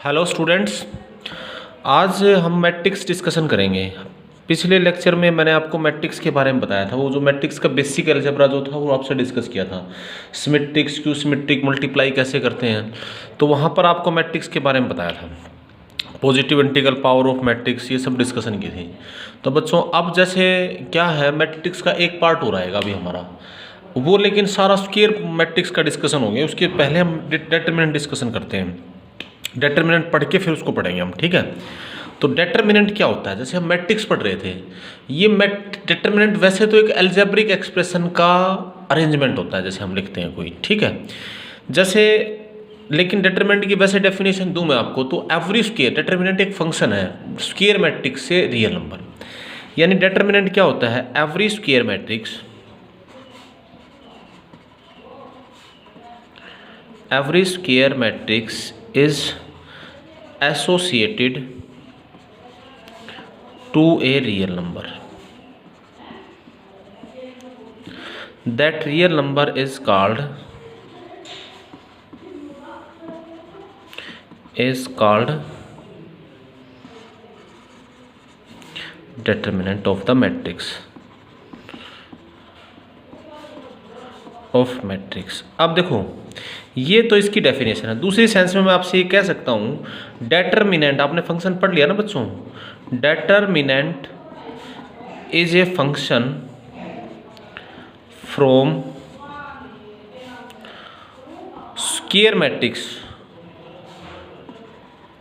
Hello students, आज हम matrix discussion करेंगे। पिछले लेक्चर में मैंने आपको मैट्रिक्स के बारे में बताया था। वो जो मैट्रिक्स का बेसिक अलजेब्रा जो था वो आपसे डिस्कस किया था। सिमेट्रिक, स्क्यू सिमेट्रिक, मल्टीप्लाई कैसे करते हैं, तो वहाँ पर आपको मैट्रिक्स के बारे में बताया था। Positive integral, power of matrix, ये सब डिस्कशन की थी। तो बच्चों अब जैसे क्या है, मैट्रिक्स का एक पार्ट हो रहेगा अभी हमारा वो, लेकिन सारा स्क्वायर मैट्रिक्स का डिस्कशन हो गया। उसके पहले हम डिटरमिनेंट डिस्कस्शन करते हैं। डेटरमिनेंट पढ़ के फिर उसको पढ़ेंगे हम, ठीक है। तो डेटरमिनेंट क्या होता है, जैसे हम मैट्रिक्स पढ़ रहे थे, ये डेटरमिनेंट वैसे तो एक अलजेब्रिक एक्सप्रेशन का अरेंजमेंट होता है, जैसे हम लिखते हैं कोई, ठीक है। जैसे लेकिन डेटरमिनेंट की वैसे डेफिनेशन दूं मैं आपको, तो एवरी स्क्वायर, डेटरमिनेंट एक फंक्शन है स्क्वायर मैट्रिक्स से रियल नंबर। यानी डेटरमिनेंट क्या होता है, every square matrix, every square matrix is associated to a real number. That real number is called determinant of the matrix of matrix। अब देखो, ये तो इसकी डेफिनेशन है। दूसरी सेंस में मैं आपसे ये कह सकता हूँ, डेटरमिनेंट, आपने फंक्शन पढ़ लिया ना बच्चों, determinant is a function from square matrix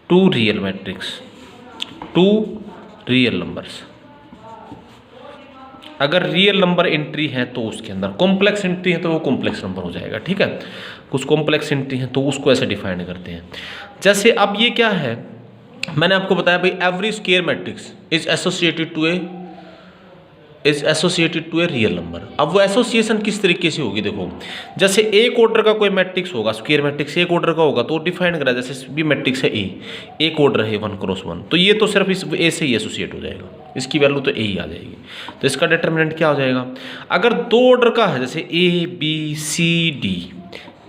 to real matrix to real numbers. अगर रियल नंबर एंट्री है तो उसके अंदर, कॉम्प्लेक्स एंट्री है तो वो कॉम्प्लेक्स नंबर हो जाएगा, ठीक है। कुछ कॉम्प्लेक्स एंट्री है तो उसको ऐसे डिफाइन करते हैं। जैसे अब ये क्या है, मैंने आपको बताया भाई, every square matrix is associated to a real number. अब वो एसोसिएशन किस तरीके से होगी, देखो, जैसे एक ऑर्डर का कोई मैट्रिक्स होगा, स्क्वायर मैट्रिक्स एक ऑर्डर का होगा तो डिफाइन करा, जैसे बी मैट्रिक्स है ए, एक ऑर्डर है 1x1, तो ये तो सिर्फ इस ए से ही एसोसिएट हो जाएगा, इसकी वैल्यू तो ए ही आ जाएगी। तो इसका डिटरमिनेंट क्या हो जाएगा, अगर दो ऑर्डर का है, जैसे ए बी सी डी,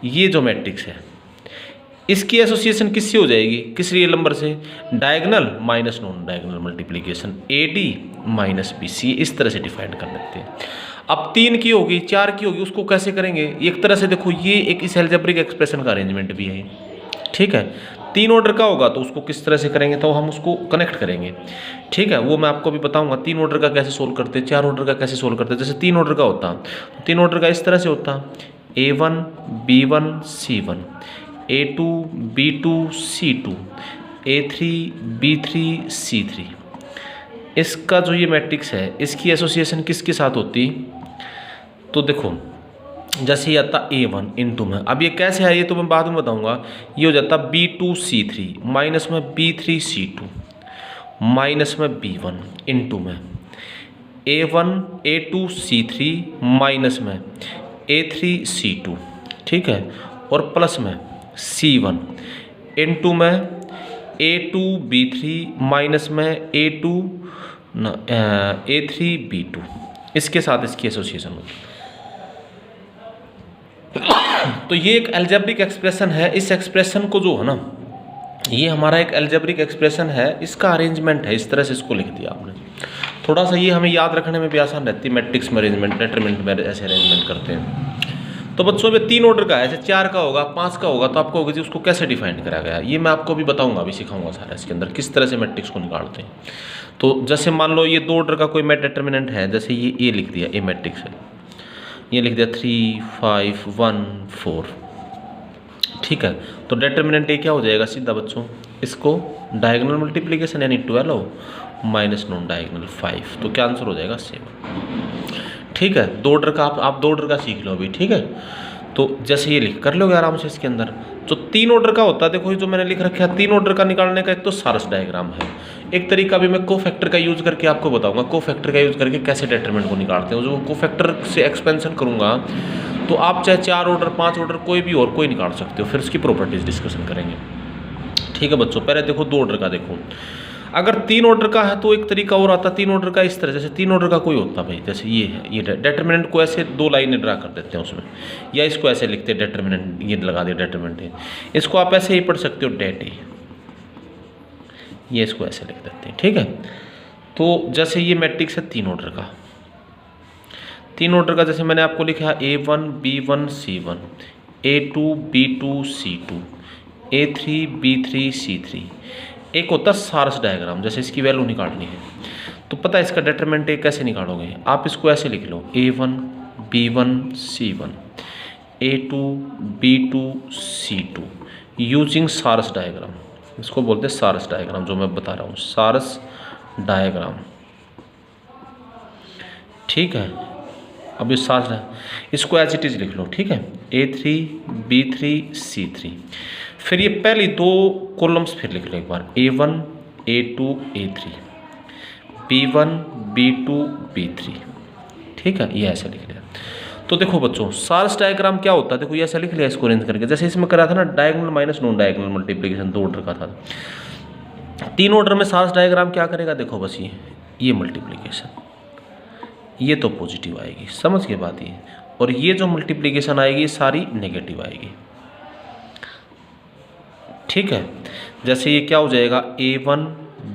ये जो मैट्रिक्स है इसकी एसोसिएशन किससे हो जाएगी, किस रियल नंबर से, diagonal minus non diagonal multiplication a d minus b c, इस तरह से डिफाइन कर लेते हैं। अब 3 की होगी, 4 की होगी, उसको कैसे करेंगे, एक तरह से देखो, ये एक इस अलजेब्रिक एक्सप्रेशन का अरेंजमेंट भी है, ठीक है। 3 ऑर्डर का होगा तो उसको किस तरह से करेंगे, तो हम उसको कनेक्ट करेंगे, ठीक है। वो मैं आपको भी बताऊंगा 3 ऑर्डर का कैसे सोल्व करते हैं, 4 ऑर्डर का कैसे सोल्व करते हैं। जैसे 3 ऑर्डर का होता, 3 ऑर्डर का इस तरह से होता, A1 B1 C1, A2 B2 C2, A3 B3 C3। इसका जो ये मैट्रिक्स है, इसकी एसोसिएशन किसके साथ होती, तो देखो, जैसे ये आता A1 इंटू में, अब ये कैसे है ये तो मैं बाद में बताऊंगा। ये हो जाता B2 C3 माइनस में B3 C2 माइनस में B1 इंटू में A1 A2 C3 माइनस में A3 C2, ठीक है, और प्लस में C1 इंटू में A2 B3 माइनस में A3 B2, इसके साथ इसकी एसोसिएशन होगी। तो ये एक अलजेब्रिक एक्सप्रेशन है। इस एक्सप्रेशन को जो है ना, ये हमारा एक अलजेब्रिक एक्सप्रेशन है, इसका अरेंजमेंट है, इस तरह से इसको लिख दिया आपने। थोड़ा सा ये हमें याद रखने में भी आसान रहती है, मैट्रिक्स में अरेंजमेंट, डेटरमिनेंट में ऐसे अरेंजमेंट करते हैं। तो बच्चों में 3 ऑर्डर का है, जैसे 4 का होगा, 5 का होगा, तो आपको होगा जी उसको कैसे डिफाइन करा गया, ये मैं आपको भी बताऊंगा, अभी सिखाऊंगा सारा इसके अंदर किस तरह से मैट्रिक्स को निकालते हैं। तो जैसे मान लो ये 2 ऑर्डर का कोई डेटरमिनेंट है, जैसे ये ए लिख दिया, ए मैट्रिक्स है, ये लिख दिया 3 5 1 4, ठीक है। तो डेटरमिनेंट ये क्या हो जाएगा सीधा बच्चों, इसको डायगोनल मल्टीप्लिकेशन यानी 12 माइनस नॉन डायगोनल 5, तो क्या आंसर हो जाएगा 7, ठीक है। 2 ऑर्डर का आप 2 ऑर्डर का सीख लो अभी, ठीक है। तो जैसे ये लिख कर लोगे आराम से इसके अंदर। जो 3 ऑर्डर का होता है, देखो ये जो मैंने लिख रखा है 3 ऑर्डर का निकालने का, एक तो सारस डायग्राम है, एक तरीका भी मैं कोफैक्टर का यूज करके आपको बताऊंगा, कोफैक्टर का यूज करके कैसे डेटरमिनेंट को निकालते हैं। जो कोफैक्टर से एक्सपेंशन करूंगा तो आप चाहे 4 ऑर्डर 5 ऑर्डर कोई भी और कोई निकाल सकते हो, फिर उसकी प्रॉपर्टीज डिस्कशन करेंगे, ठीक है बच्चों। पहले देखो 2 ऑर्डर का, देखो अगर 3 ऑर्डर का है तो एक तरीका और आता, 3 ऑर्डर का इस तरह, जैसे 3 ऑर्डर का कोई होता भाई, जैसे ये है, ये डेटरमिनेंट को ऐसे 2 लाइनें ड्रा कर देते हैं उसमें, या इसको ऐसे लिखते हैं डेटरमिनेंट, ये लगा दिया डेटरमिनेंट है, इसको आप ऐसे ही पढ़ सकते हो डेट ए, ये इसको ऐसे लिख देते हैं, ठीक है। तो जैसे ये मैट्रिक्स है 3 ऑर्डर का, 3 ऑर्डर का, जैसे मैंने आपको लिखा A1 B1 C1, A2 B2 C2, A3 B3 C3। एक होता है सारस डायग्राम, जैसे इसकी वैल्यू निकालनी है तो पता है इसका डिटरमिनेंट कैसे निकालोगे आप, इसको ऐसे लिख लो A1 B1 C1, A2 B2 C2 using सारस डायग्राम। इसको बोलते हैं सारस डायग्राम, जो मैं बता रहा हूँ सारस डायग्राम, ठीक है। अब ये सारस, इसको एज इट इज लिख लो, ठीक है। A3 B3 C3, फिर ये पहली 2 कॉलम्स फिर लिख लो एक बार, A1 A2 A3, B1 B2 B3, ठीक है। ये ऐसे लिख लिया। तो देखो बच्चों सारस डायग्राम क्या होता है, देखो ये ऐसा लिख लिया इसको अरेंज करके, जैसे इसमें करा था ना diagonal minus non diagonal multiplication, 2 order का था। 3 ऑर्डर में सारस डायग्राम क्या करेगा, देखो बस ये मल्टीप्लिकेशन, ये तो पॉजिटिव आएगी, समझ के बात ये, और ये जो मल्टीप्लिकेशन आएगी सारी नेगेटिव आएगी, ठीक है। जैसे ये क्या हो जाएगा A1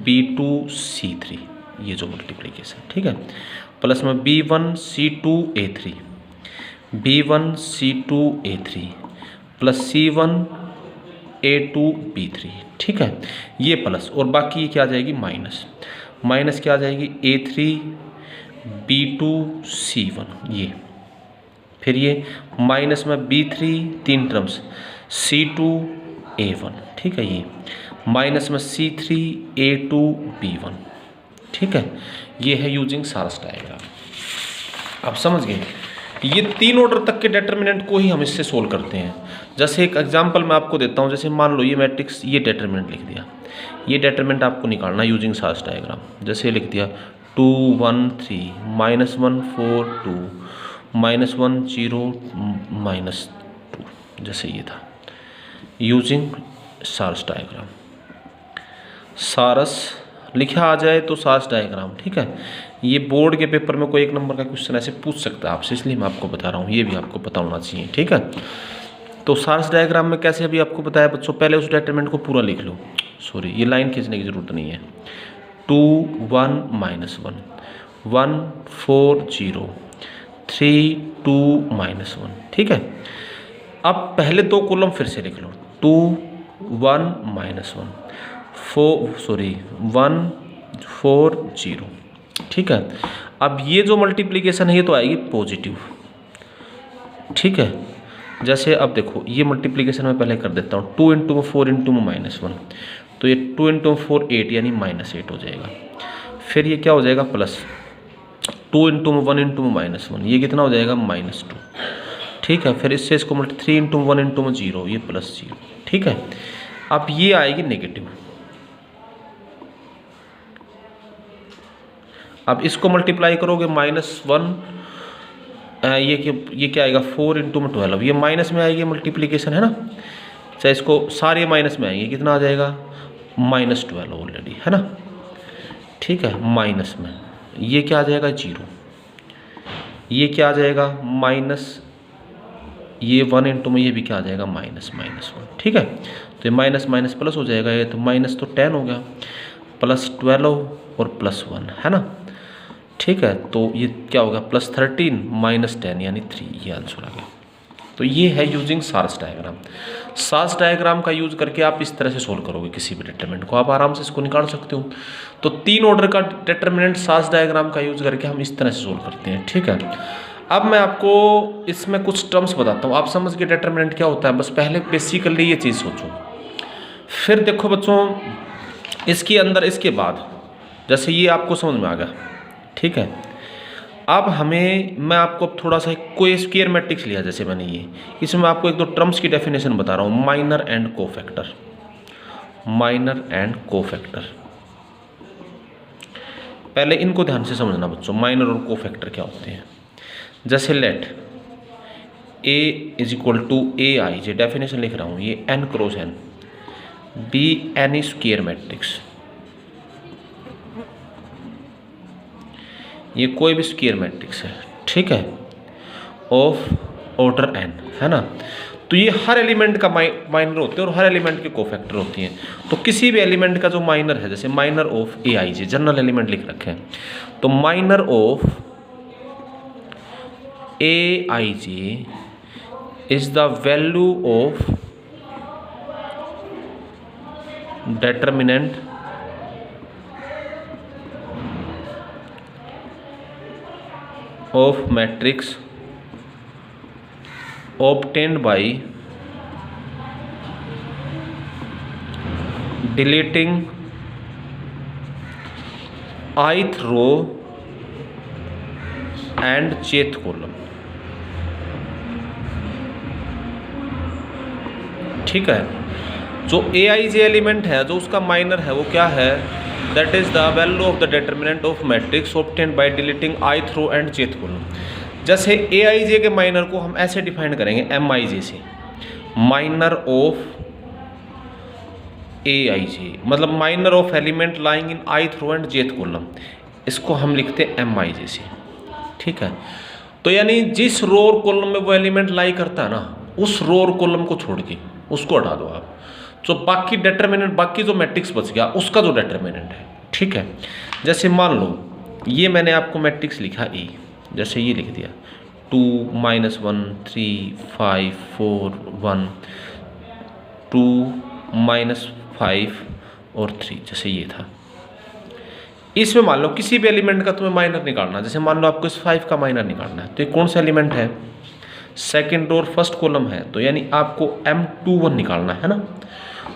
B2 C3, ये जो मल्टीप्लिकेशन, ठीक है, प्लस में B1 C2 A3, B1 C2 A3 plus C1 A2 B3, ठीक है। ये प्लस और बाकी ये क्या आ जाएगी माइनस, माइनस क्या आ जाएगी A3 B2 C1, ये फिर ये माइनस में B3 3 टर्म्स C2 A1, ठीक है। ये माइनस में C3 A2 B1, ठीक है। ये है यूजिंग सारस डायग्राम। आप समझ गए, ये 3 ऑर्डर तक के डिटरमिनेंट को ही हम इससे सोल्व करते हैं। जैसे एक एग्जांपल मैं आपको देता हूँ, जैसे मान लो ये मैट्रिक्स, ये डिटरमिनेंट लिख दिया, ये डिटरमिनेंट आपको निकालना यूजिंग सारस डायग्राम। जैसे लिख दिया 2 1 3 -1 4 2 -1 0 -2, जैसे ये था यूजिंग सारस डायग्राम। सारस लिखा आ जाए तो सारस डायग्राम, ठीक है। ये बोर्ड के पेपर में कोई 1 नंबर का क्वेश्चन ऐसे पूछ सकता है आपसे, इसलिए मैं आपको बता रहा हूँ, ये भी आपको पता होना चाहिए, ठीक है। तो सारस डायग्राम में कैसे अभी आपको बताया बच्चों, पहले उस डिटरमिनेंट को पूरा लिख लो, सॉरी ये लाइन खींचने की जरूरत नहीं है। 2 1 -1 1 4 0 3 2 -1, ठीक है। अब पहले 2 कॉलम फिर से लिख लो, 2 1 -1 1 4 0, ठीक है। अब ये जो मल्टीप्लिकेशन है ये तो आएगी पॉजिटिव, ठीक है। जैसे अब देखो ये मल्टीप्लिकेशन मैं पहले कर देता हूँ, 2 × 4 × -1, तो ये 2 × 4 8 यानी -8 हो जाएगा। फिर ये क्या हो जाएगा प्लस 2 × 1 × -1, ये कितना हो जाएगा -2, ठीक है। फिर इससे इसको 3 × 1 × 0, ये +0, ठीक है। अब ये आएगी नेगेटिव, अब इसको मल्टीप्लाई करोगे -1, ये क्या आएगा 4 × 12, ये माइनस में आएगी मल्टीप्लिकेशन, है ना। चाहे इसको सारे माइनस में आएंगे, कितना आ जाएगा -12 ऑलरेडी, है ना, ठीक है। माइनस में ये क्या आ जाएगा 0, ये क्या आ जाएगा माइनस, ये 1 × में ये भी क्या आ जाएगा -1, ठीक है। तो ये माइनस माइनस प्लस हो जाएगा, ये तो माइनस तो 10 हो गया, +12 और +1, है ना, ठीक है। तो ये क्या होगा +13 -10 यानी 3, ये आंसर आ गया। तो ये है यूजिंग सारस डायग्राम। सारस डायग्राम का यूज करके आप इस तरह से सोल्व करोगे किसी भी डिटरमिनेंट को, आप आराम से इसको निकाल सकते हो। तो 3 ऑर्डर का डिटरमिनेंट सारस डायग्राम का यूज करके हम इस तरह से सोल्व करते हैं, ठीक है। अब मैं आपको इसमें कुछ टर्म्स बताता हूँ, आप समझ के डिटरमिनेंट क्या होता है, बस पहले बेसिकली ये चीज़ सोचो। फिर देखो बच्चों इसके अंदर, इसके बाद जैसे ये आपको समझ में आ गया, ठीक है। अब मैं आपको थोड़ा सा कोई स्क्वायर मैट्रिक्स लिया, जैसे मैंने ये, इसमें आपको 1-2 टर्म्स की डेफिनेशन बता रहा हूँ, minor and cofactor, minor and cofactor. पहले इनको ध्यान से समझना बच्चों, माइनर और कोफैक्टर क्या होते हैं। जैसे लेट A = AI, ये डेफिनेशन लिख रहा हूँ, ये n × n be N E square matrix, ये कोई भी स्क्वायर मैट्रिक्स है, ठीक है, ऑफ ऑर्डर n, है ना। तो ये हर एलिमेंट का माइनर होते हैं और हर एलिमेंट के कोफैक्टर होती हैं। तो किसी भी एलिमेंट का जो माइनर है, जैसे minor of A i J, general element लिख रखे हैं, तो minor of A i J is the value of determinant of matrix obtained by deleting ith row and jth column। ठीक है, जो ए आई जे एलिमेंट है, जो उसका माइनर है, वो क्या है, that is the value of the determinant of matrix obtained by deleting ith row and jth column. जैसे ए आई जे के माइनर को हम ऐसे डिफाइन करेंगे एम आई जे से, minor of A i j मतलब minor of element lying in ith row and jth column, इसको हम लिखते हैं एम आई जे से। ठीक है, तो यानी जिस रो और कॉलम में वो एलिमेंट लाई करता है ना, उस रो और कॉलम को छोड़ के उसको हटा दो आप, जो बाकी डिटर्मिनेंट, बाकी जो मैट्रिक्स बच गया उसका जो डिटर्मिनेंट है। ठीक है, जैसे मान लो ये मैंने आपको मैट्रिक्स लिखा ए, जैसे ये लिख दिया 2 -1 3 5 4 1 2 -5 और 3, जैसे ये था। इसमें मान लो किसी भी एलिमेंट का तुम्हें माइनर निकालना, जैसे मान लो आपको इस 5 का माइनर निकालना है, तो ये कौन सा एलिमेंट है, सेकेंड रो और फर्स्ट कॉलम है, तो यानी आपको M21 निकालना है ना।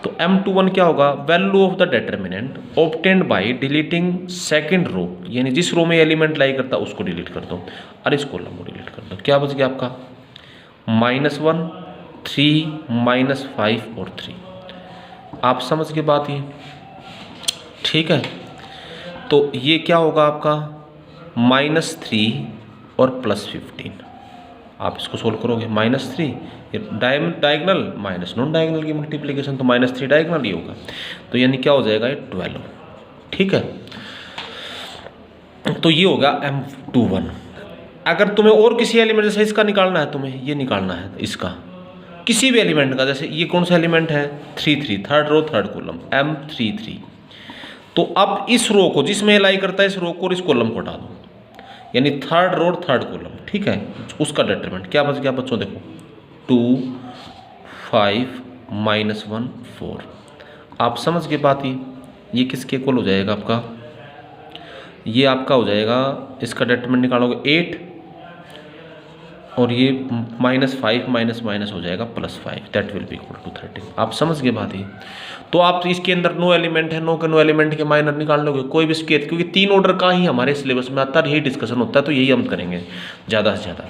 तो M21 क्या होगा, value of the determinant obtained by deleting second row, यानी जिस रो में एलिमेंट लाई करता उसको डिलीट कर दो और इस कॉलम को डिलीट कर दो। क्या बच गया आपका, -1 3 -5 और 3। आप समझ के बात ये, ठीक है। तो ये क्या होगा आपका -3 और +15। आप इसको सोल्व करोगे, -3 डायगनल माइनस नॉन डायगनल की मल्टीप्लिकेशन, तो -3 डायगनल ही होगा, तो यानी क्या हो जाएगा ये 12। ठीक है, तो ये होगा M21। अगर तुम्हें और किसी एलिमेंट, जैसे इसका निकालना है, तुम्हें ये निकालना है इसका किसी भी एलिमेंट का, जैसे ये कौन सा एलिमेंट है 3 3, third row third column M33, तो अब इस रो को जिसमें लाई करता है, इस रो को और इस कॉलम को हटा दो, यानी थर्ड रो थर्ड कॉलम। ठीक है, उसका डिटरमिनेंट क्या बच गया बच्चों, देखो 2 5 -1 4। आप समझ के बात ये किसके इक्वल हो जाएगा आपका, ये आपका हो जाएगा, इसका डिटरमिनेंट निकालोगे 8 और ये -5 माइनस हो जाएगा +5, that will be equal to 13। आप समझ के बात तो आप इसके अंदर नो एलिमेंट है, नो एलिमेंट के माइनर निकाल लोगे कोई भी इसके, क्योंकि 3 ऑर्डर का ही हमारे सिलेबस में आता है, यही डिस्कशन होता है, तो यही हम करेंगे ज़्यादा से ज़्यादा।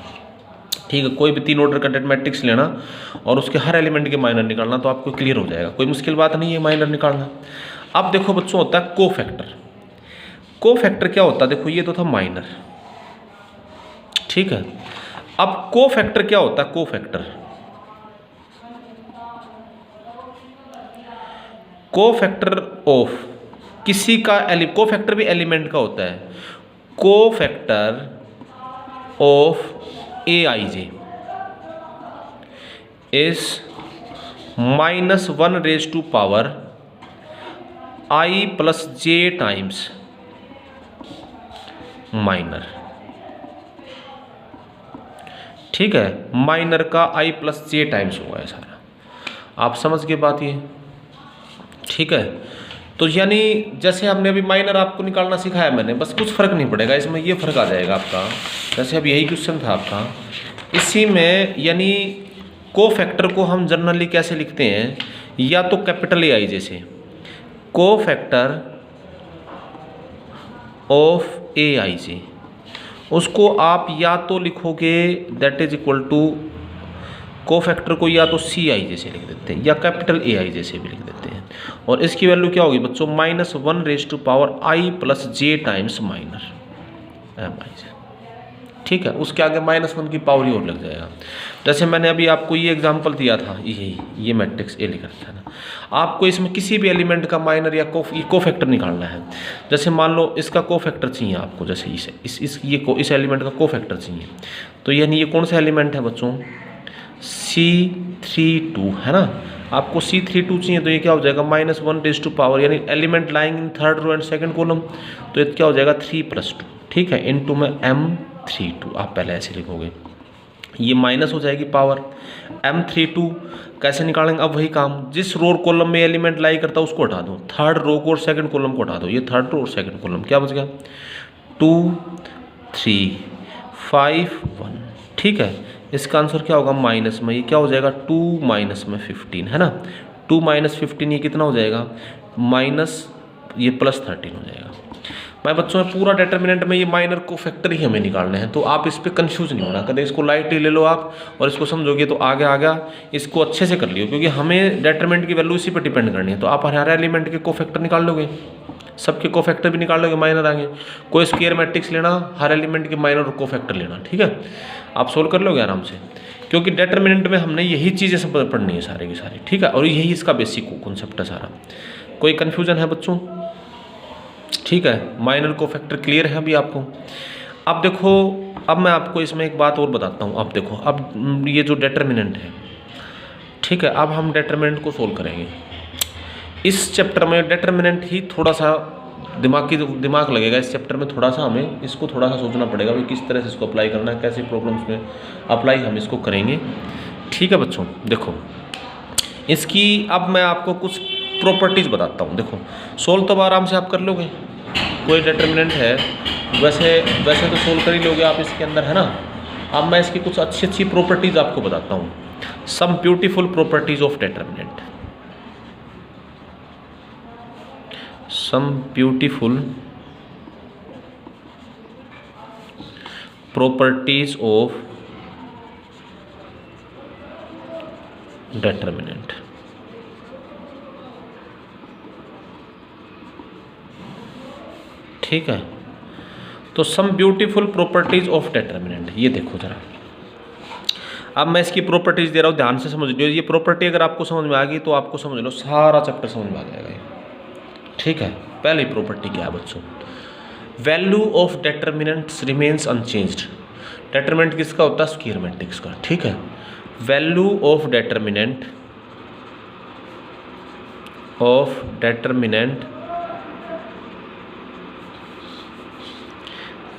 ठीक है, कोई भी 3 ऑर्डर का मैट्रिक्स लेना और उसके हर एलिमेंट के माइनर निकालना, तो आपको क्लियर हो जाएगा, कोई मुश्किल बात नहीं है माइनर निकालना। अब देखो बच्चों, होता है कोफैक्टर। कोफैक्टर क्या होता है, देखो ये तो था माइनर, ठीक है। अब कोफैक्टर क्या होता है, कोफैक्टर ऑफ किसी का कोफैक्टर भी एलिमेंट का होता है, cofactor of A i J is -1⁻⁻I + j times minor. ठीक है, माइनर का I + j टाइम्स हुआ है सारा। आप समझ के बात ये, ठीक है। तो यानी जैसे हमने अभी माइनर आपको निकालना सिखाया मैंने, बस कुछ फर्क नहीं पड़ेगा इसमें, ये फर्क आ जाएगा आपका। जैसे अब यही क्वेश्चन था आपका, इसी में यानी कोफैक्टर को हम जनरली कैसे लिखते हैं, या तो कैपिटल ए आई जैसे कोफैक्टर ऑफ ए आई जे, उसको आप या तो लिखोगे that is equal to cofactor को या तो सी आई जैसे लिख देते हैं या कैपिटल ए आई जैसे भी लिख देते हैं, और इसकी वैल्यू क्या होगी बच्चों, -1⁻I + j times minor M i j. ठीक है, उसके आगे -1 की पावर ही और लग जाएगा। जैसे मैंने अभी आपको ये एग्जांपल दिया था, ये मैट्रिक्स ए लिखा था ना, आपको इसमें किसी भी एलिमेंट का माइनर या कोफैक्टर निकालना है। जैसे मान लो इसका कोफैक्टर चाहिए आपको, जैसे इस एलिमेंट का कोफैक्टर चाहिए, तो यानी ये कौन सा एलिमेंट है बच्चों, C32 है ना, आपको C32 चाहिए तो ये क्या हो जाएगा -1 यानी element lying in third row and second column, तो ये क्या हो जाएगा 3+2, ठीक है, इनटू में M32, आप पहले ऐसे लिखोगे, ये माइनस हो जाएगी पावर M32 कैसे निकालेंगे, अब वही काम, जिस रो कॉलम में एलिमेंट लाई करता है उसको हटा दो, थर्ड रो को और सेकंड कॉलम को हटा दो, ये थर्ड रो और सेकंड कॉलम, क्या बच गया 2 3 5 1, ठीक है, इसका आंसर क्या होगा माइनस में, ये क्या हो जाएगा 2 माइनस में 15 है ना, 2 माइनस 15 ये कितना हो जाएगा माइनस ये +13 हो जाएगा। मैं बच्चों में पूरा डिटर्मिनेंट में ये माइनर को फैक्टर ही हमें निकालने हैं, तो आप इस पर कंफ्यूज नहीं होना, कभी इसको लाइटली ले लो आप और इसको समझोगे तो आगे आ गया, इसको अच्छे से कर लियो, क्योंकि हमें डिटर्मिनेंट की वैल्यू इसी पर डिपेंड करनी है, तो आप हर एलिमेंट के को फैक्टर निकाल लोगे, सबके को फैक्टर भी निकाल लोगे, माइनर आगे, कोई स्क्वायर मैट्रिक्स लेना, हर एलिमेंट के माइनर को फैक्टर लेना, ठीक है, आप सोल्व कर लोगे आराम से, क्योंकि डिटर्मिनेंट में हमने यही चीज़ें सब पढ़नी है सारे की सारी, ठीक है, और यही इसका बेसिक कॉन्सेप्ट है सारा। कोई कन्फ्यूजन है बच्चों, ठीक है, माइनर को फैक्टर क्लियर है अभी आपको। अब देखो, अब मैं आपको इसमें एक बात और बताता हूँ, अब देखो, अब ये जो डिटर्मिनेंट है, ठीक है, अब हम डिटर्मिनेंट को सोल्व करेंगे। इस चैप्टर में डिटर्मिनेंट ही थोड़ा सा दिमाग लगेगा, इस चैप्टर में थोड़ा सा हमें इसको थोड़ा सा सोचना पड़ेगा भाई किस तरह से इसको अप्लाई करना है, कैसे प्रॉब्लम्स में अप्लाई हम इसको करेंगे, ठीक है बच्चों। देखो इसकी अब मैं आपको कुछ प्रॉपर्टीज़ बताता हूँ, देखो सोल्व तो आराम से आप कर लोगे, कोई डिटर्मिनेंट है वैसे तो सोल्व कर ही लोगे आप इसके अंदर, है ना। अब मैं इसकी कुछ अच्छी अच्छी प्रॉपर्टीज़ आपको बताता हूँ, some beautiful properties of determinant, some beautiful properties of determinant, ठीक है। तो some beautiful properties of determinant, ये देखो जरा, अब मैं इसकी प्रॉपर्टीज दे रहा हूँ, ध्यान से समझ लो, ये प्रॉपर्टी अगर आपको समझ में आ गई तो आपको समझ लो सारा चैप्टर समझ में आ जाएगा ये, ठीक है। पहली प्रॉपर्टी क्या है बच्चों, value of determinants remains unchanged, determinant किसका होता है स्क्वायर मैट्रिक्स का, ठीक है। Value of determinant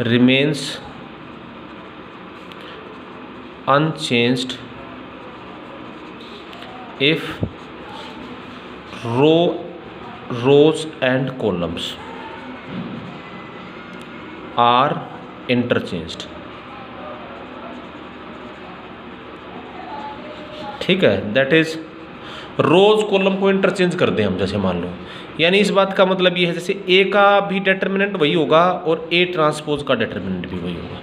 remains unchanged if rows and columns are interchanged, ठीक है। दैट इज रोज कॉलम को इंटरचेंज कर दें हम, जैसे मान लो, यानी इस बात का मतलब ये है जैसे ए का भी डिटर्मिनेंट वही होगा और ए ट्रांसपोज का डिटर्मिनेंट भी वही होगा,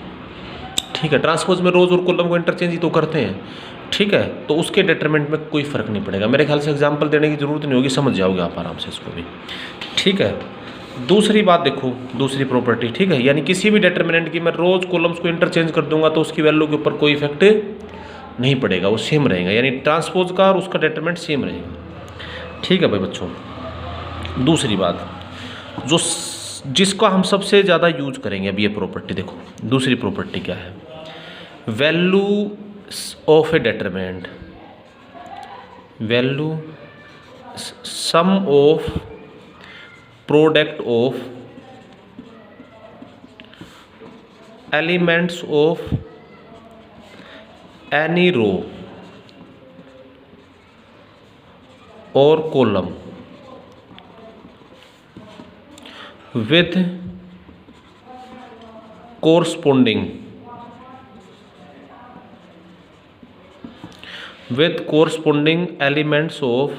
ठीक है। ट्रांसपोज में रोज और कॉलम को इंटरचेंज ही तो करते हैं, ठीक है, तो उसके डिटर्मिनेंट में कोई फर्क नहीं पड़ेगा। मेरे ख्याल से एग्जांपल देने की जरूरत नहीं होगी, समझ जाओगे आप आराम से इसको भी, ठीक है। दूसरी बात देखो, दूसरी प्रॉपर्टी, ठीक है, यानी किसी भी डिटर्मिनेंट की मैं रोज कॉलम्स को इंटरचेंज कर दूंगा तो उसकी वैल्यू के ऊपर कोई इफेक्ट नहीं पड़ेगा, वो सेम रहेगा, यानी ट्रांसपोज का और उसका डिटर्मिनेंट सेम रहेगा, ठीक है भाई बच्चों। दूसरी बात जो जिसका हम सबसे ज़्यादा यूज करेंगे अब ये प्रॉपर्टी, देखो दूसरी प्रॉपर्टी क्या है, value of a determinant, value sum of product of elements of any row और column with corresponding elements of,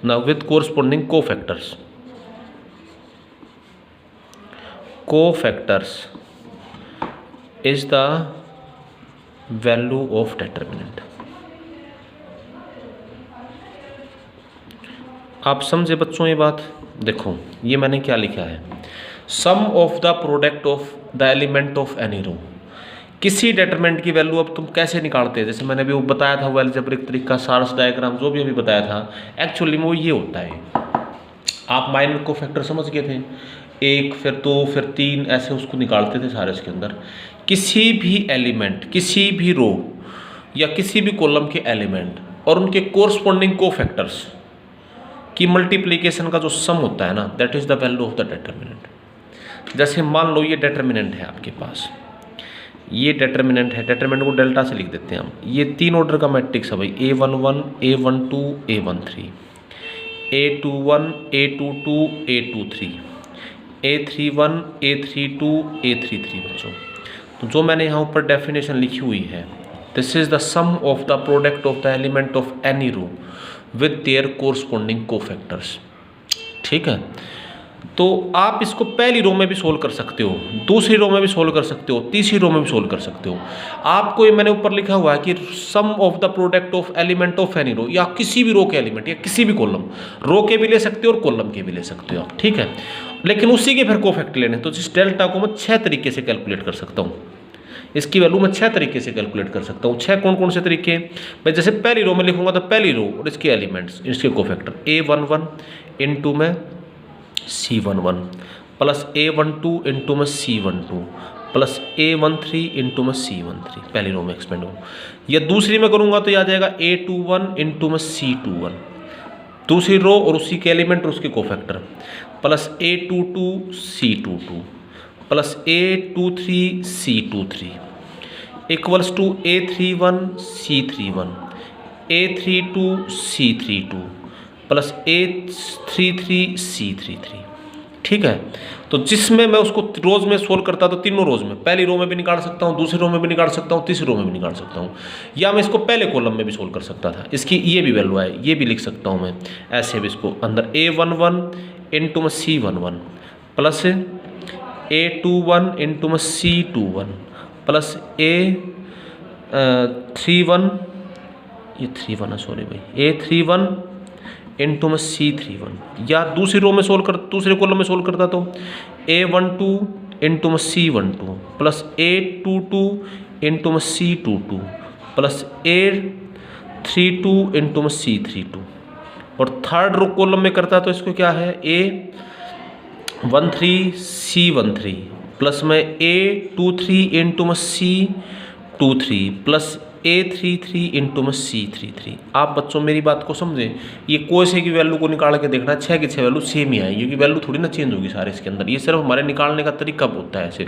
now with corresponding cofactors is the value of determinant। आप समझे बच्चों ये बात, देखो ये मैंने क्या लिखा है, sum of the product of the element of any row, किसी डिटरमिनेंट की वैल्यू अब तुम कैसे निकालते हैं, जैसे मैंने अभी वो बताया था वो अलजेब्रिक तरीका, सारस डायग्राम जो भी अभी बताया था, एक्चुअली में वो ये होता है, आप माइनर को फैक्टर समझ गए थे, 1 फिर 2 फिर 3 ऐसे उसको निकालते थे सारे इसके अंदर। किसी भी एलिमेंट, किसी भी रो या किसी भी कॉलम के एलिमेंट और उनके कोरस्पॉन्डिंग कोफैक्टर्स की मल्टीप्लिकेशन का जो सम होता है ना, that is the value of the determinant. जैसे मान लो ये डिटरमिनेंट है आपके पास, ये डिटरमिनेंट है, डिटरमिनेंट को डेल्टा से लिख देते हैं हम। ये 3 ऑर्डर का मैट्रिक्स है भाई, A11, A12, A13, A21, A22, A23, A31, A32, A33 बच्चों। तो जो मैंने यहाँ ऊपर डेफिनेशन लिखी हुई है, this is the sum of the product of the element of any row with their corresponding cofactors. ठीक है, तो आप इसको पहली रो में भी सोल्व कर सकते हो, दूसरी रो में भी सोल्व कर सकते हो, तीसरी रो में भी सोल्व कर सकते हो। आपको ये मैंने ऊपर लिखा हुआ है कि sum of the product of element of any row, या किसी भी रो के एलिमेंट या किसी भी कॉलम, रो के भी ले सकते हो और कॉलम के भी ले सकते हो आप। ठीक है, लेकिन उसी के फिर कोफैक्टर लेने, तो इस डेल्टा को मैं 6 तरीके से कैलकुलेट कर सकता हूँ। इसकी वैल्यू मैं 6 तरीके से कैलकुलेट कर सकता हूँ। 6 कौन कौन से तरीके मैं, जैसे पहली रो में लिखूंगा तो पहली रो और इसके एलिमेंट्स, इसके कोफैक्टर A11 इंटू में C11 प्लस A12 इंटू में C12 प्लस A13 इंटू में C13, पहली रो में एक्सपेंड हो। या दूसरी में करूँगा तो याद आएगा A21 इंटू में C21, दूसरी रो और उसी के एलिमेंट और उसके cofactor, plus A22 C22 plus A23 C23 equals to A31 C31 A32 C32 plus A33 C33। ठीक है, तो जिसमें मैं उसको रोज में सोल्व करता तो तीनों रोज में, पहली रो में भी निकाल सकता हूँ, दूसरी रो में भी निकाल सकता हूँ, तीसरी रो में भी निकाल सकता हूँ, या मैं इसको पहले कॉलम में भी सोल्व कर सकता था। इसकी ये भी वैल्यू है, ये भी लिख सकता हूँ मैं ऐसे भी, इसको अंदर A11 इंटू में C11 प्लस A21 इंटू में C21 प्लस A31, ये 31 है सॉरी भाई, A31 इंटू में C31, या दूसरी रो में सोल्व कर, दूसरे कॉलम में सोल्व करता तो A12 इंटू में C12 प्लस A22 इंटू में C22 प्लस A32 इंटू में C32, और थर्ड रो कॉलम में करता तो इसको क्या है A13 C13 प्लस में A23 इंटू में C23 प्लस A33 इंटू में C33। आप बच्चों मेरी बात को समझें, ये कोई से की वैल्यू को निकाल के देखना, 6 की 6 वैल्यू सेम ही आएगी, क्योंकि वैल्यू थोड़ी ना चेंज होगी सारे इसके अंदर। ये सिर्फ हमारे निकालने का तरीका होता है ऐसे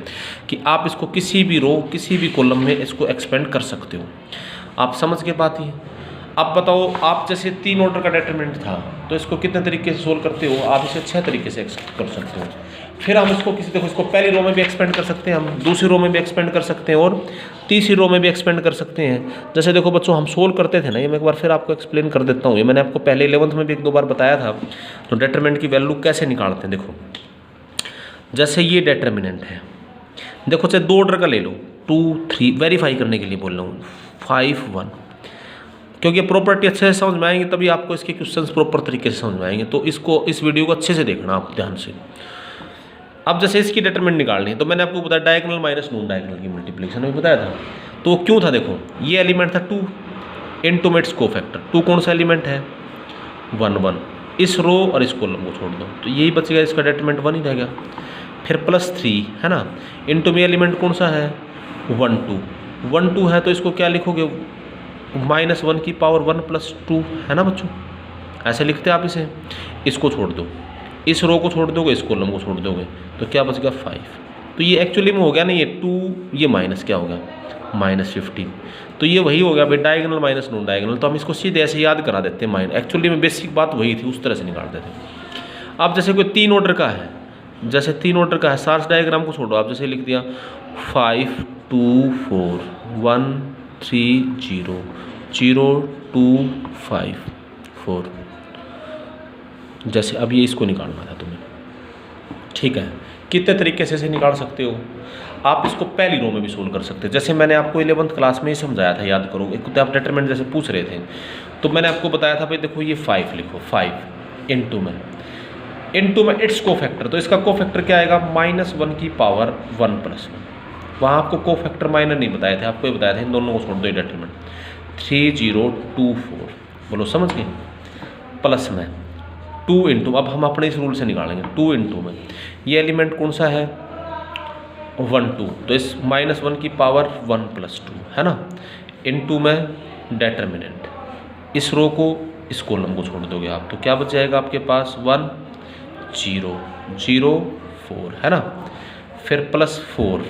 कि आप इसको किसी भी रो किसी भी कॉलम में इसको एक्सपेंड कर सकते हो। आप समझ के बात ही। अब बताओ, आप जैसे 3 ऑर्डर का डिटरमिनेंट था तो इसको कितने तरीके से सोल्व करते हो, आप इसे 6 तरीके से कर सकते हो। फिर हम इसको किसी, देखो इसको पहली रो में भी एक्सपेंड कर सकते हैं हम, दूसरी रो में भी एक्सपेंड कर सकते हैं और तीसरी रो में भी एक्सपेंड कर सकते हैं। जैसे देखो बच्चों, हम सोल्व करते थे ना, ये मैं एक बार फिर आपको एक्सप्लेन कर देता हूँ। ये मैंने आपको पहले 11th में भी 1-2 बार बताया था। तो डिटरमिनेंट की वैल्यू कैसे निकालते हैं, देखो जैसे ये डिटरमिनेंट है, देखो चाहे 2 ऑर्डर का ले लो, 2 3 वेरीफाई करने के लिए बोल रहा हूँ, 5 1, क्योंकि प्रॉपर्टी अच्छे से समझ में आएंगे तभी आपको इसके क्वेश्चंस प्रॉपर तरीके से समझ में आएंगे। तो इसको, इस वीडियो को अच्छे से देखना आप ध्यान से। अब जैसे इसकी डिटरमिनेंट निकालनी है तो मैंने आपको बताया डायगोनल माइनस नॉन डायगोनल की मल्टीप्लिकेशन में बताया था। तो क्यों था, देखो ये एलिमेंट था 2 इंटू में इट्स कोफैक्टर। 2 कौन सा एलिमेंट है, 1 1, इस रो और इस कॉलम को छोड़ दो तो यही बच गया, इसका डिटरमिनेंट 1 ही रह गया। फिर प्लस 3 है ना, इंटू में एलिमेंट कौन सा है, 1 2, 1 2 है तो इसको क्या लिखोगे, -1 की पावर 1 + 2 है ना बच्चों, ऐसे लिखते आप इसे। इसको छोड़ दो, इस रो को छोड़ दोगे, इस कॉलम को छोड़ दोगे तो क्या बच गया 5। तो ये एक्चुअली में हो गया ना, ये 2, ये माइनस क्या हो गया, -15। तो ये वही हो गया भाई, डायगोनल माइनस नॉन डायगोनल। तो हम इसको सीधे ऐसे याद करा देते हैं माइनस, एक्चुअली में बेसिक बात वही थी, उस तरह से निकालते थे। अब जैसे कोई 3 ऑर्डर का है, जैसे 3 ऑर्डर का है, सार्स डायग्राम को छोड़ो, आप जैसे लिख दिया 5 2 4 1 3 0 0 2 5 4, जैसे अब ये इसको निकालना था तुम्हें। ठीक है, कितने तरीके से इसे निकाल सकते हो आप, इसको पहली रो में भी सोल्व कर सकते हैं। जैसे मैंने आपको 11th क्लास में ही समझाया था, याद करो, एक तो आप डिटरमिनेंट जैसे पूछ रहे थे तो मैंने आपको बताया था भाई देखो ये 5 लिखो, 5 इंटू में इट्स कोफैक्टर। तो इसका कोफैक्टर क्या आएगा, -1 की पावर 1 + 1। वहाँ आपको कोफैक्टर माइनर नहीं बताए थे, आपको ये बताया था इन दोनों को छोड़ दो, ये डिटरमिनेंट 3 0 2 4, बोलो समझ गए। प्लस में 2 इंटू, अब हम अपने इस रूल से निकालेंगे, 2 इंटू में ये एलिमेंट कौन सा है, 1 2, तो इस -1 की पावर 1 + 2 है ना, इनटू में डेटर्मिनेंट, इस रो को इस कॉलम को छोड़ दोगे आप, तो क्या बच जाएगा आपके पास 1 0 0 4, है ना। फिर प्लस 4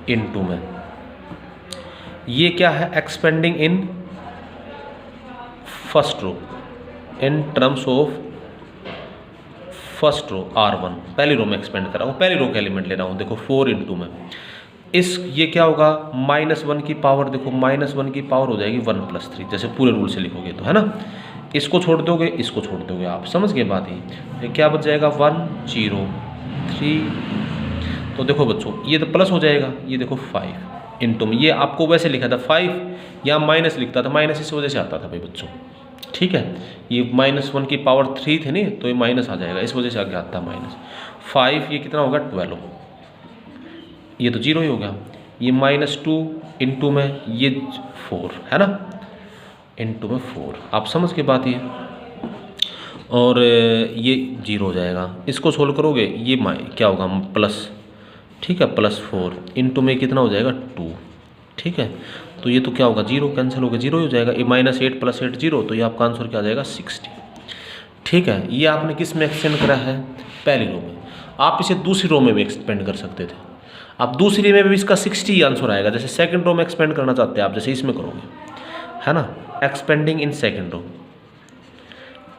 इनटू में, ये क्या है, expanding in first row in terms of first row R1, पहली रो में एक्सपेंड कर रहा हूँ, पहली रो का एलिमेंट ले रहा हूँ। देखो 4 इनटू में इस, ये क्या होगा, -1 की पावर, देखो -1 की पावर हो जाएगी 1 + 3, जैसे पूरे रूल से लिखोगे तो, है ना। इसको छोड़ दोगे, इसको छोड़ दोगे, आप समझ गए बात ही। ये क्या बच जाएगा 1 0 3, तो देखो बच्चों ये तो प्लस हो जाएगा, ये देखो 5 इनटू में, ये आपको वैसे लिखा था 5, या माइनस लिखता था, माइनस इस वजह से आता था भाई बच्चों, ठीक है। ये -1 की पावर 3 थे नहीं, तो ये माइनस आ जाएगा, इस वजह से आगे आता है -5, ये कितना होगा 12, ये तो 0 ही हो गया। ये -2 इनटू में ये 4, है ना, इनटू में 4, आप समझ के बात ये, और ये 0 हो जाएगा। इसको सोल्व करोगे, ये क्या होगा प्लस, ठीक है, +4 इनटू में कितना हो जाएगा 2, ठीक है। तो ये तो क्या होगा 0 कैंसिल हो गया, 0 हो जाएगा। ये -8 + 8 0, तो ये आपका आंसर क्या आ जाएगा 60, ठीक है। ये आपने किस में एक्सटेंड करा है, पहली रो में। आप इसे दूसरी रो में भी एक्सपेंड कर सकते थे, आप दूसरी में भी इसका 60 आंसर आएगा। जैसे सेकंड रो में एक्सपेंड करना चाहते हैं आप, जैसे इसमें करोगे, है ना, expanding in second row,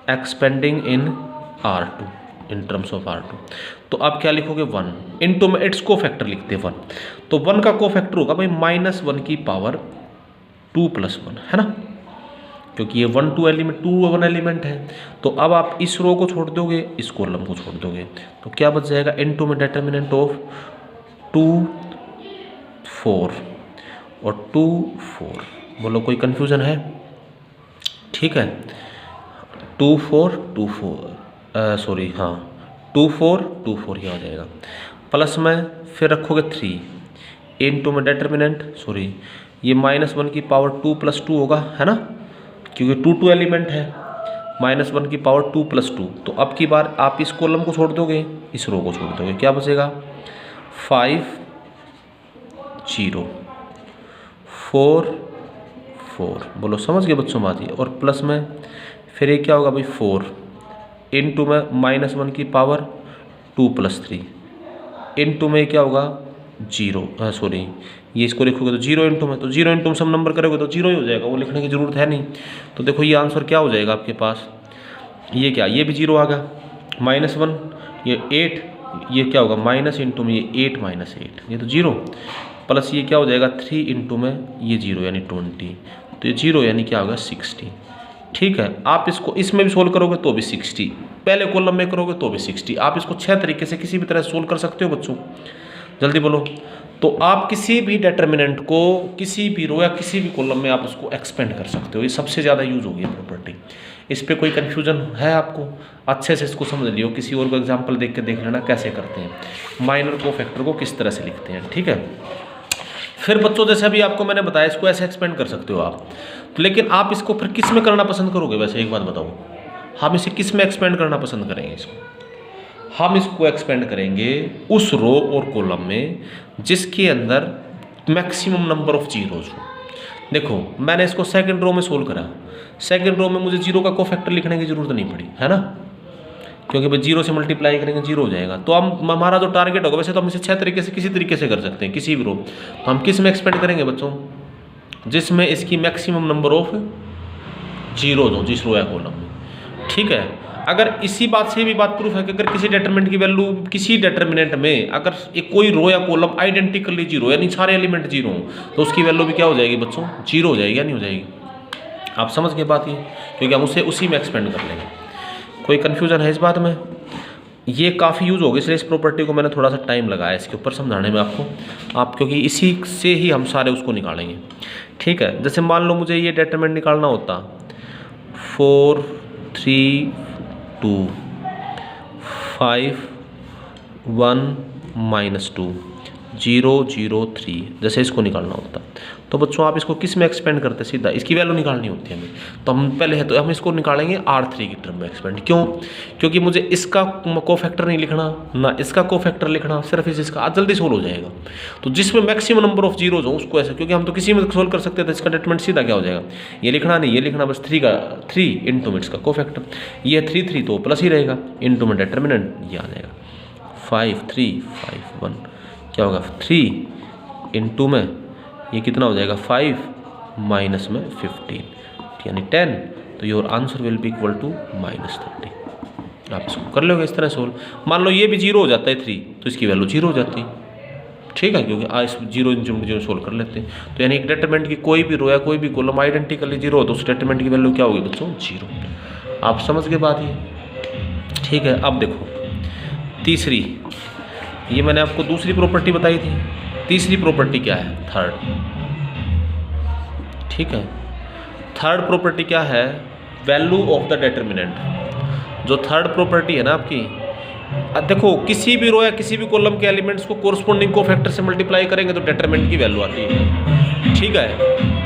expanding in R2 in terms of R2, तो आप क्या लिखोगे 1 इनटू में इट्स को फैक्टर लिखते हैं 1, तो 1 का को फैक्टर होगा भाई -1 की पावर 2 + 1, है ना, क्योंकि ये 1 2 एलिमेंट 2 1 एलिमेंट है। तो अब आप इस रो को छोड़ दोगे, इस कॉलम को छोड़ दोगे, तो क्या बच जाएगा, इनटू में डेटर्मिनेंट ऑफ 2 4 और 2 4, बोलो कोई कंफ्यूजन है, ठीक है। 2 4 2 4 सॉरी, हाँ 2 4 2 4 ही आ जाएगा। प्लस में फिर रखोगे 3 इनटू में डेटर्मिनेंट, सॉरी ये -1 की पावर 2 + 2 होगा, है ना, क्योंकि 2 2 एलिमेंट है, -1 की पावर 2 + 2, तो अब की बार आप इस कॉलम को छोड़ दोगे, इस रो को छोड़ दोगे, क्या बचेगा 5 0 4 4, बोलो समझ गए बच्चों बात ये। और प्लस में फिर ये क्या होगा भाई 4 इनटू में -1 की पावर 2 + 3 इनटू में क्या होगा 0, सॉरी ये इसको लिखोगे तो 0 इनटू में, तो 0 इनटू में सब नंबर करोगे तो 0 ही हो जाएगा, वो लिखने की ज़रूरत है नहीं। तो देखो ये आंसर क्या हो जाएगा आपके पास, ये क्या, ये भी 0 आ गया, -1 ये 8, ये क्या होगा माइनस इनटू में ये 8 - 8, ये तो 0, प्लस ये क्या हो जाएगा 3 इनटू में ये 0 यानी 20, तो ये 0 यानी क्या होगा 60, ठीक है। आप इसको इसमें भी सोल्व करोगे तो भी 60, पहले कॉलम में करोगे तो भी 60। आप इसको 6 तरीके से किसी भी तरह सोल्व कर सकते हो बच्चों, जल्दी बोलो। तो आप किसी भी डेटर्मिनेंट को किसी भी रो या किसी भी कॉलम में आप उसको एक्सपेंड कर सकते हो, ये सबसे ज़्यादा यूज होगी प्रॉपर्टी। इस पर कोई कन्फ्यूजन है आपको, अच्छे से इसको समझ लियो, किसी और को एग्जाम्पल देख के देख लेना कैसे करते हैं, माइनर को फैक्टर को किस तरह से लिखते हैं, ठीक है। फिर बच्चों जैसे अभी आपको मैंने बताया इसको ऐसे एक्सपेंड कर सकते हो आप, तो लेकिन आप इसको फिर किस में करना पसंद करोगे, वैसे एक बात बताओ, हम इसे किस में एक्सपेंड करना पसंद करेंगे इसको, हम इसको एक्सपेंड करेंगे उस रो और कॉलम में जिसके अंदर मैक्सिमम नंबर ऑफ जीरोज हो। देखो मैंने इसको सेकंड रो में सोल्व करा, सेकंड रो में मुझे 0 का कोफैक्टर लिखने की जरूरत नहीं पड़ी, है ना, क्योंकि भाई 0 से मल्टीप्लाई करेंगे 0 हो जाएगा। तो हम हमारा जो टारगेट होगा, वैसे तो हम इसे 6 तरीके से किसी तरीके से कर सकते हैं किसी भी रो, तो हम किस में एक्सपेंड करेंगे बच्चों, जिसमें इसकी मैक्सिमम नंबर ऑफ जीरोज हो जिस रो या कॉलम में, ठीक है। अगर इसी बात से भी बात प्रूफ है कि अगर किसी डेटरमिनेंट की वैल्यू किसी डेटरमिनेंट में अगर एक कोई रो या कॉलम आइडेंटिकली 0 यानी सारे एलिमेंट 0 हो तो उसकी वैल्यू भी क्या हो जाएगी बच्चों 0 हो जाएगी या नहीं हो जाएगी, आप समझ के बात ये, क्योंकि हम उसे उसी में एक्सपेंड कर लेंगे। कोई कन्फ्यूजन है इस बात में, ये काफ़ी यूज़ होगी, इसलिए इस प्रॉपर्टी को मैंने थोड़ा सा टाइम लगाया इसके ऊपर समझाने में आपको, आप क्योंकि इसी से ही हम सारे उसको निकालेंगे, ठीक है। जैसे मान लो मुझे ये डेटरमिनेंट निकालना होता 4 3 2 5 1 -2 003 जैसे इसको निकालना होता। तो बच्चों आप इसको किस में एक्सपेंड करते सीधा, इसकी वैल्यू निकालनी होती है हमें, तो हम पहले है तो हम इसको निकालेंगे R3 की टर्म में एक्सपेंड। क्यों? क्योंकि मुझे इसका कोफैक्टर नहीं लिखना ना इसका कोफैक्टर लिखना, सिर्फ इसका, आज जल्दी सोल्व हो जाएगा। तो जिसमें मैक्सिमम नंबर ऑफ जीरोज हो उसको ऐसे, क्योंकि हम तो किसी में सोल्व कर सकते थे, इसका डिटरमिनेंट सीधा क्या हो जाएगा, ये लिखना नहीं ये लिखना, बस 3 इंटू में इसका कोफैक्टर, ये 3 तो प्लस ही रहेगा, इंटू में डिटरमिनेंट ये आ जाएगा 5 3 5 1, क्या होगा 3 इंटू में ये कितना हो जाएगा 5 माइनस में 15 यानी 10, तो your answer will be equal to -30। आप इसको कर लोगे इस तरह सोल्व। मान लो ये भी 0 हो जाता है 3, तो इसकी वैल्यू 0 हो जाती है, ठीक है, क्योंकि इस 0 जीरो सोल्व कर लेते हैं। तो यानी एक डिटरमिनेंट की कोई भी रो या कोई भी कॉलम आइडेंटिकली 0 हो तो उस डिटरमिनेंट की वैल्यू क्या होगी बच्चों 0। आप समझ गए बात ये, ठीक है। अब देखो तीसरी, ये मैंने आपको दूसरी प्रॉपर्टी बताई थी, तीसरी प्रॉपर्टी क्या है, थर्ड, ठीक है। थर्ड प्रॉपर्टी क्या है, वैल्यू ऑफ द डिटरमिनेंट। जो थर्ड प्रॉपर्टी है ना आपकी, देखो किसी भी रो या किसी भी कॉलम के एलिमेंट्स को कोरस्पोंडिंग कोफैक्टर से मल्टीप्लाई करेंगे तो डिटरमिनेंट की वैल्यू आती है, ठीक है।